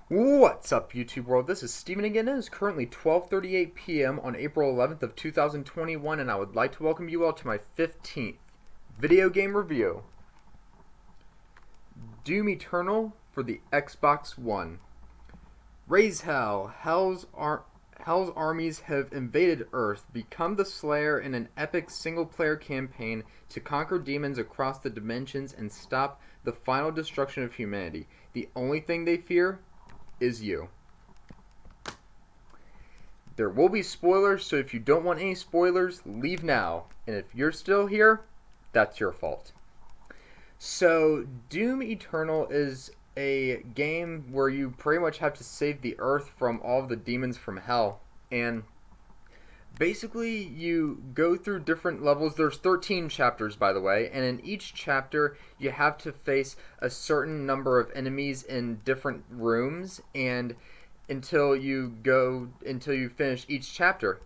What's up, YouTube world? This is Steven again. It is currently 12:38 p.m. on April 11th of 2021, and I would like to welcome you all to my 15th video game review. Doom Eternal for the Xbox One. Raise hell. Hell's armies have invaded Earth, become the Slayer in an epic single-player campaign to conquer demons across the dimensions and stop the final destruction of humanity. The only thing they fear is you. There will be spoilers, so if you don't want any spoilers, leave now. And if you're still here, that's your fault. So, Doom Eternal is a game where you pretty much have to save the Earth from all of the demons from hell. And basically, you go through different levels. There's 13 chapters, by the way, and in each chapter, you have to face a certain number of enemies in different rooms, and until you finish each chapter.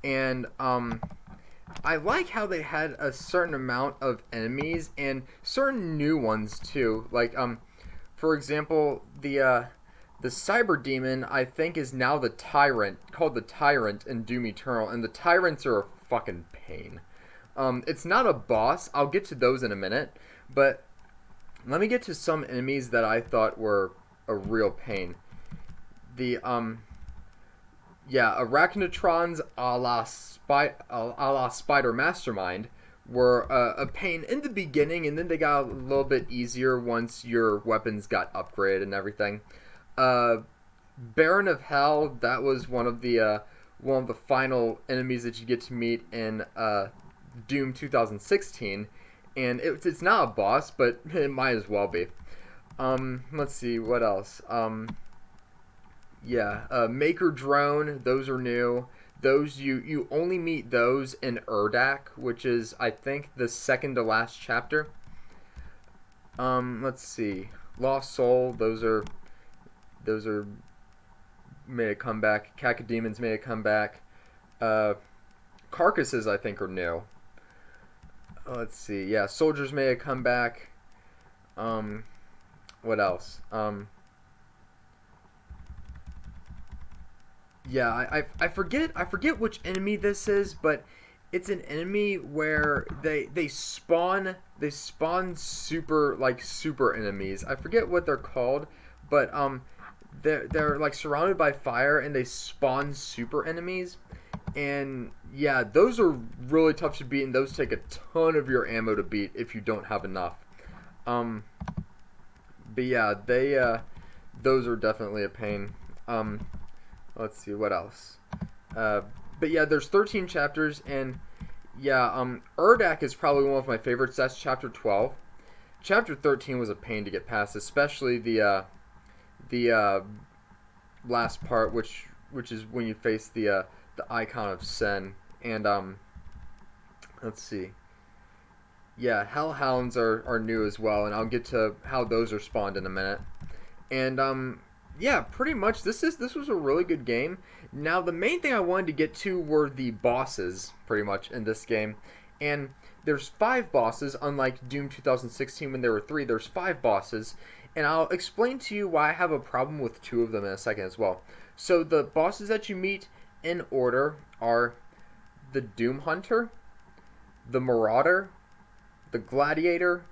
And I like how they had a certain amount of enemies and certain new ones too. Like for example, the Cyber Demon, I think, is now the Tyrant, called the Tyrant in Doom Eternal, and the Tyrants are a fucking pain. It's not a boss. I'll get to those in a minute, but let me get to some enemies that I thought were a real pain. The Arachnotrons a la Spider Mastermind were a pain in the beginning, and then they got a little bit easier once your weapons got upgraded and everything. Baron of Hell, that was one of the final enemies that you get to meet in Doom 2016, and it's not a boss, but it might as well be. Let's see what else. Maykr drone, those are new. Those you only meet those in Urdak, which is, I think, the second to last chapter. Let's see. Lost Soul, those are made a comeback. Cacodemons made a comeback. Carcasses, I think, are new. Let's see. Yeah, Soldiers made a comeback. What else? I forget which enemy this is, but it's an enemy where they spawn super enemies. I forget what they're called, but they're like surrounded by fire and they spawn super enemies. And yeah, those are really tough to beat, and those take a ton of your ammo to beat if you don't have enough. But yeah, those are definitely a pain. Let's see what else. But yeah, there's 13 chapters, and yeah, Urdak is probably one of my favorites. That's chapter 12. Chapter 13 was a pain to get past, especially the last part, which is when you face the icon of Sen. And let's see. Yeah, Hellhounds are new as well, and I'll get to how those are spawned in a minute. And yeah, pretty much this was a really good game. Now, the main thing I wanted to get to were the bosses, pretty much, in this game. And there's 5 bosses, unlike Doom 2016 when there were 3. There's 5 bosses, and I'll explain to you why I have a problem with 2 of them in a second as well. So the bosses that you meet in order are the Doom Hunter, the Marauder, the Gladiator,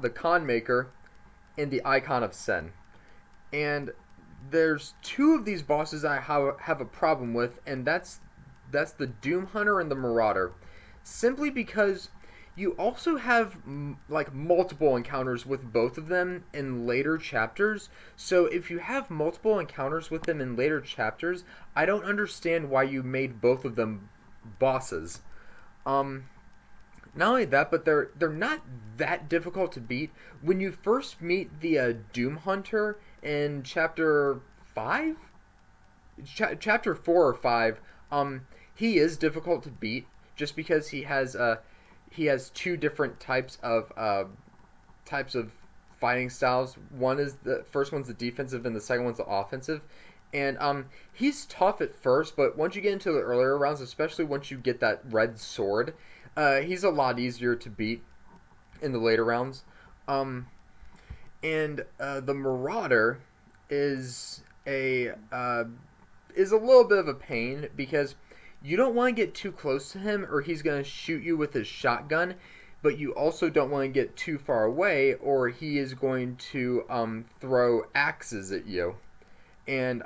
the Kahn Maykr, and the Icon of Sen. And there's 2 of these bosses I have a problem with, and that's the Doom Hunter and the Marauder. Simply because you also have like multiple encounters with both of them in later chapters. So if you have multiple encounters with them in later chapters, I don't understand why you made both of them bosses. Not only that, but they're not that difficult to beat. When you first meet the Doom Hunter in chapter 5, chapter 4 or 5, he is difficult to beat just because he has 2 different types of fighting styles. The first one's the defensive, and the second one's the offensive. And he's tough at first, but once you get into the earlier rounds, especially once you get that red sword, he's a lot easier to beat in the later rounds. And the Marauder, is a little bit of a pain because you don't want to get too close to him or he's going to shoot you with his shotgun, but you also don't want to get too far away or he is going to throw axes at you. And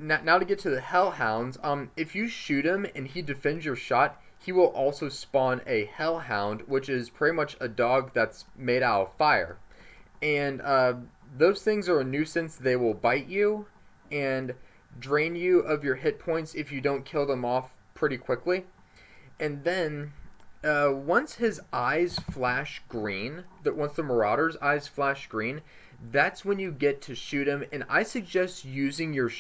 now to get to the Hellhounds, if you shoot him and he defends your shot, he will also spawn a Hellhound, which is pretty much a dog that's made out of fire. And those things are a nuisance. They will bite you and drain you of your hit points if you don't kill them off pretty quickly. And then once his eyes flash green, once the Marauder's eyes flash green, that's when you get to shoot him. And I suggest using your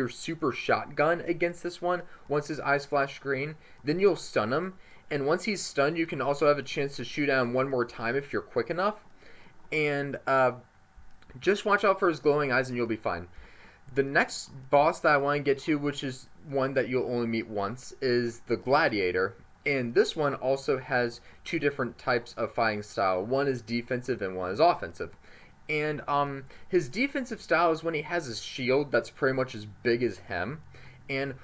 super shotgun against this one once his eyes flash green. Then you'll stun him. And once he's stunned, you can also have a chance to shoot at him one more time if you're quick enough. And just watch out for his glowing eyes and you'll be fine. The next boss that I want to get to, which is one that you'll only meet once, is the Gladiator. And this one also has two different types of fighting style. One is defensive and one is offensive. And his defensive style is when he has his shield that's pretty much as big as him. And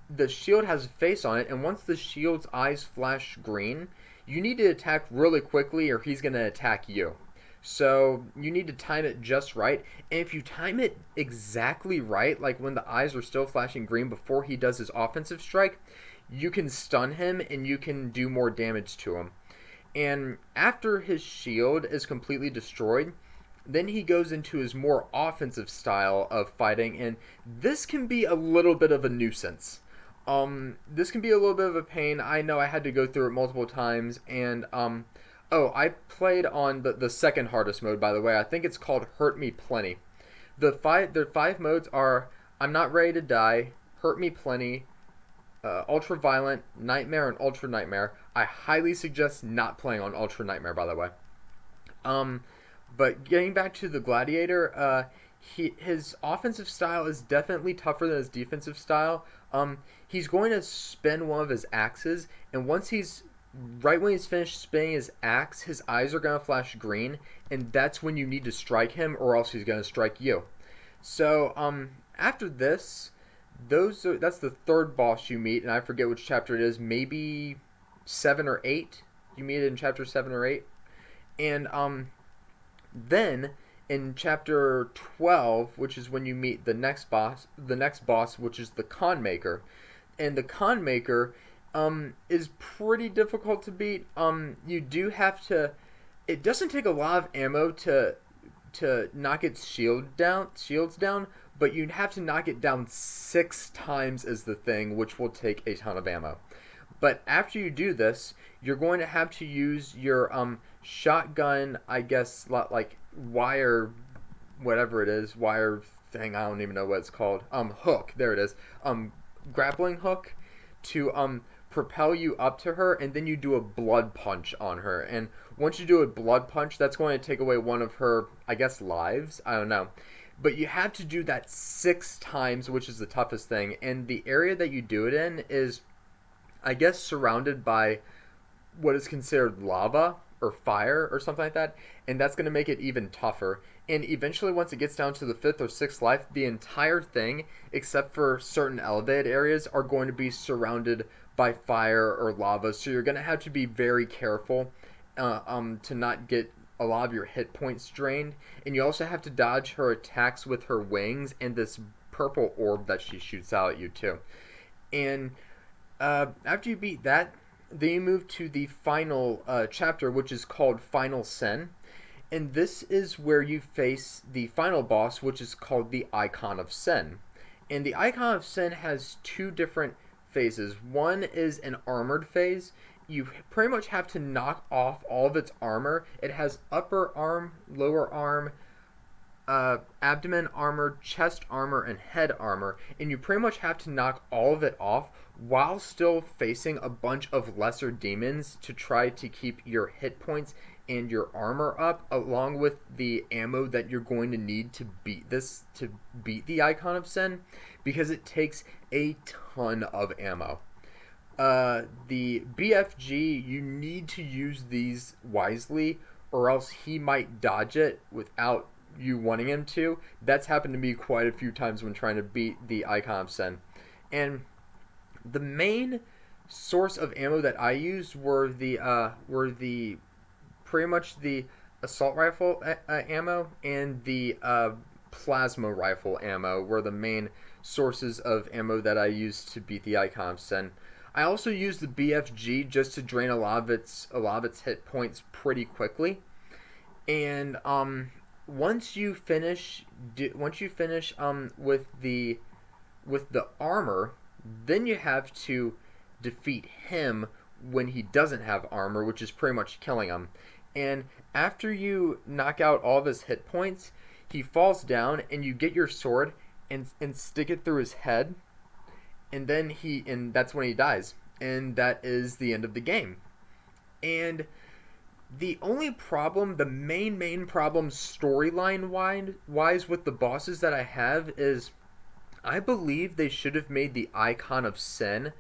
the shield has a face on it. And once the shield's eyes flash green, you need to attack really quickly or he's going to attack you. So you need to time it just right. And if you time it exactly right, like when the eyes are still flashing green before he does his offensive strike, you can stun him and you can do more damage to him. And after his shield is completely destroyed, then he goes into his more offensive style of fighting, and this can be a little bit of a nuisance. This can be a little bit of a pain. I know I had to go through it multiple times, and oh, I played on the second hardest mode, by the way. I think it's called Hurt Me Plenty. The five modes are I'm Not Ready to Die, Hurt Me Plenty, Ultra Violent, Nightmare, and Ultra Nightmare. I highly suggest not playing on Ultra Nightmare, by the way. But getting back to the Gladiator, his offensive style is definitely tougher than his defensive style. He's going to spin one of his axes, and right when he's finished spinning his axe, his eyes are going to flash green, and that's when you need to strike him, or else he's going to strike you. So after this, that's the third boss you meet, and I forget which chapter it is. Maybe 7 or 8. You meet it in chapter 7 or 8, and then in chapter 12, which is when you meet the next boss, which is the Kahn Maykr, and the Kahn Maykr is pretty difficult to beat. You do have to. It doesn't take a lot of ammo to knock its shields down, but you'd have to knock it down 6 times as the thing, which will take a ton of ammo. But after you do this, you're going to have to use your shotgun, I guess, like wire, whatever it is, wire thing, I don't even know what it's called. Hook, there it is. Grappling hook to propel you up to her, and then you do a blood punch on her. And once you do a blood punch, that's going to take away one of her, I guess, lives. I don't know. But you have to do that 6 times, which is the toughest thing. And the area that you do it in is, I guess, surrounded by what is considered lava or fire or something like that. And that's going to make it even tougher. And eventually, once it gets down to the 5th or 6th life, the entire thing, except for certain elevated areas, are going to be surrounded by fire or lava. So you're going to have to be very careful to not get a lot of your hit points drained. And you also have to dodge her attacks with her wings and this purple orb that she shoots out at you too. And after you beat that, then you move to the final chapter, which is called Final Sin. And this is where you face the final boss, which is called the Icon of Sin. And the Icon of Sin has 2 different phases. One is an armored phase. You pretty much have to knock off all of its armor. It has upper arm, lower arm, abdomen armor, chest armor, and head armor. And you pretty much have to knock all of it off while still facing a bunch of lesser demons to try to keep your hit points and your armor up, along with the ammo that you're going to need to beat the Icon of Sin, because it takes a ton of ammo. The BFG, you need to use these wisely, or else he might dodge it without you wanting him to. That's happened to me quite a few times when trying to beat the Icon of Sin. And the main source of ammo that I used were the pretty much the assault rifle ammo and the plasma rifle ammo were the main sources of ammo that I used to beat the Icon of Sin. I also used the BFG just to drain a lot of its hit points pretty quickly. And once you finish with the armor, then you have to defeat him when he doesn't have armor, which is pretty much killing him. And after you knock out all of his hit points, he falls down and you get your sword and stick it through his head, and then that's when he dies. And that is the end of the game. And the only problem, the main problem storyline wise with the bosses that I have is I believe they should have made the Icon of Sin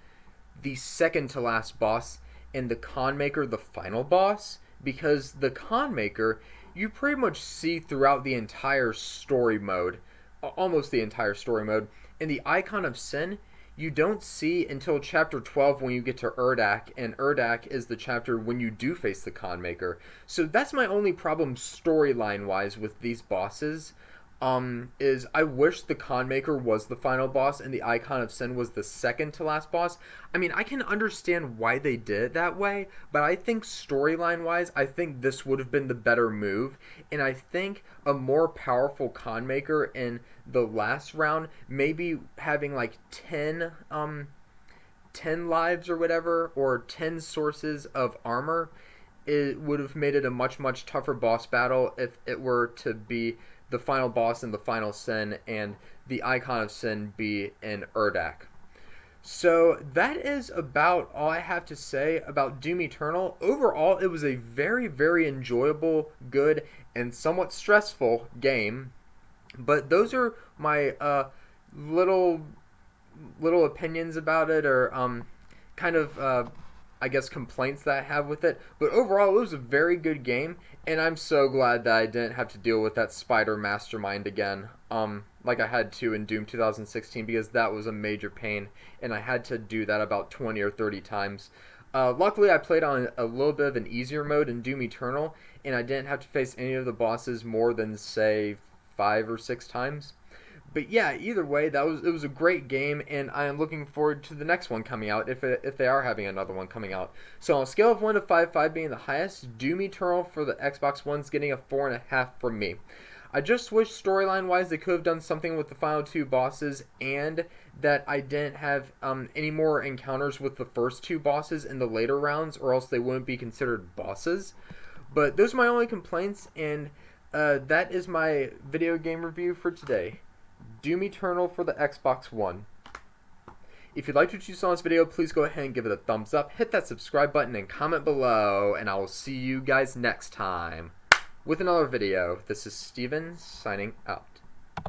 the second to last boss and the Kahn Maykr the final boss, because the Kahn Maykr you pretty much see throughout the entire story mode, almost the entire story mode, and the Icon of Sin you don't see until chapter 12 when you get to Urdak, and Urdak is the chapter when you do face the Kahn Maykr. So that's my only problem storyline wise with these bosses. Is I wish the Kahn Maykr was the final boss and the Icon of Sin was the second to last boss. I mean, I can understand why they did it that way, but I think storyline wise, I think this would have been the better move, and I think a more powerful Kahn Maykr in the last round, maybe having like 10 lives or whatever, or 10 sources of armor, it would have made it a much tougher boss battle if it were to be the final boss and the final sin, and the Icon of Sin be in Urdak. So that is about all I have to say about Doom Eternal. Overall, it was a very enjoyable, good, and somewhat stressful game. But those are my little opinions about it, or kind of I guess complaints that I have with it. But overall, it was a very good game, and I'm so glad that I didn't have to deal with that Spider Mastermind again, like I had to in Doom 2016, because that was a major pain, and I had to do that about 20 or 30 times. Luckily, I played on a little bit of an easier mode in Doom Eternal, and I didn't have to face any of the bosses more than, say, 5 or 6 times. But yeah, either way, it was a great game, and I am looking forward to the next one coming out, if they are having another one coming out. So on a scale of 1 to 5, 5 being the highest, Doom Eternal for the Xbox One's getting a 4.5 from me. I just wish storyline-wise they could have done something with the final 2 bosses, and that I didn't have any more encounters with the first 2 bosses in the later rounds, or else they wouldn't be considered bosses. But those are my only complaints, and that is my video game review for today. Doom Eternal for the Xbox One. If you liked what you saw in this video, please go ahead and give it a thumbs up, hit that subscribe button, and comment below, and I will see you guys next time with another video. This is Steven, signing out.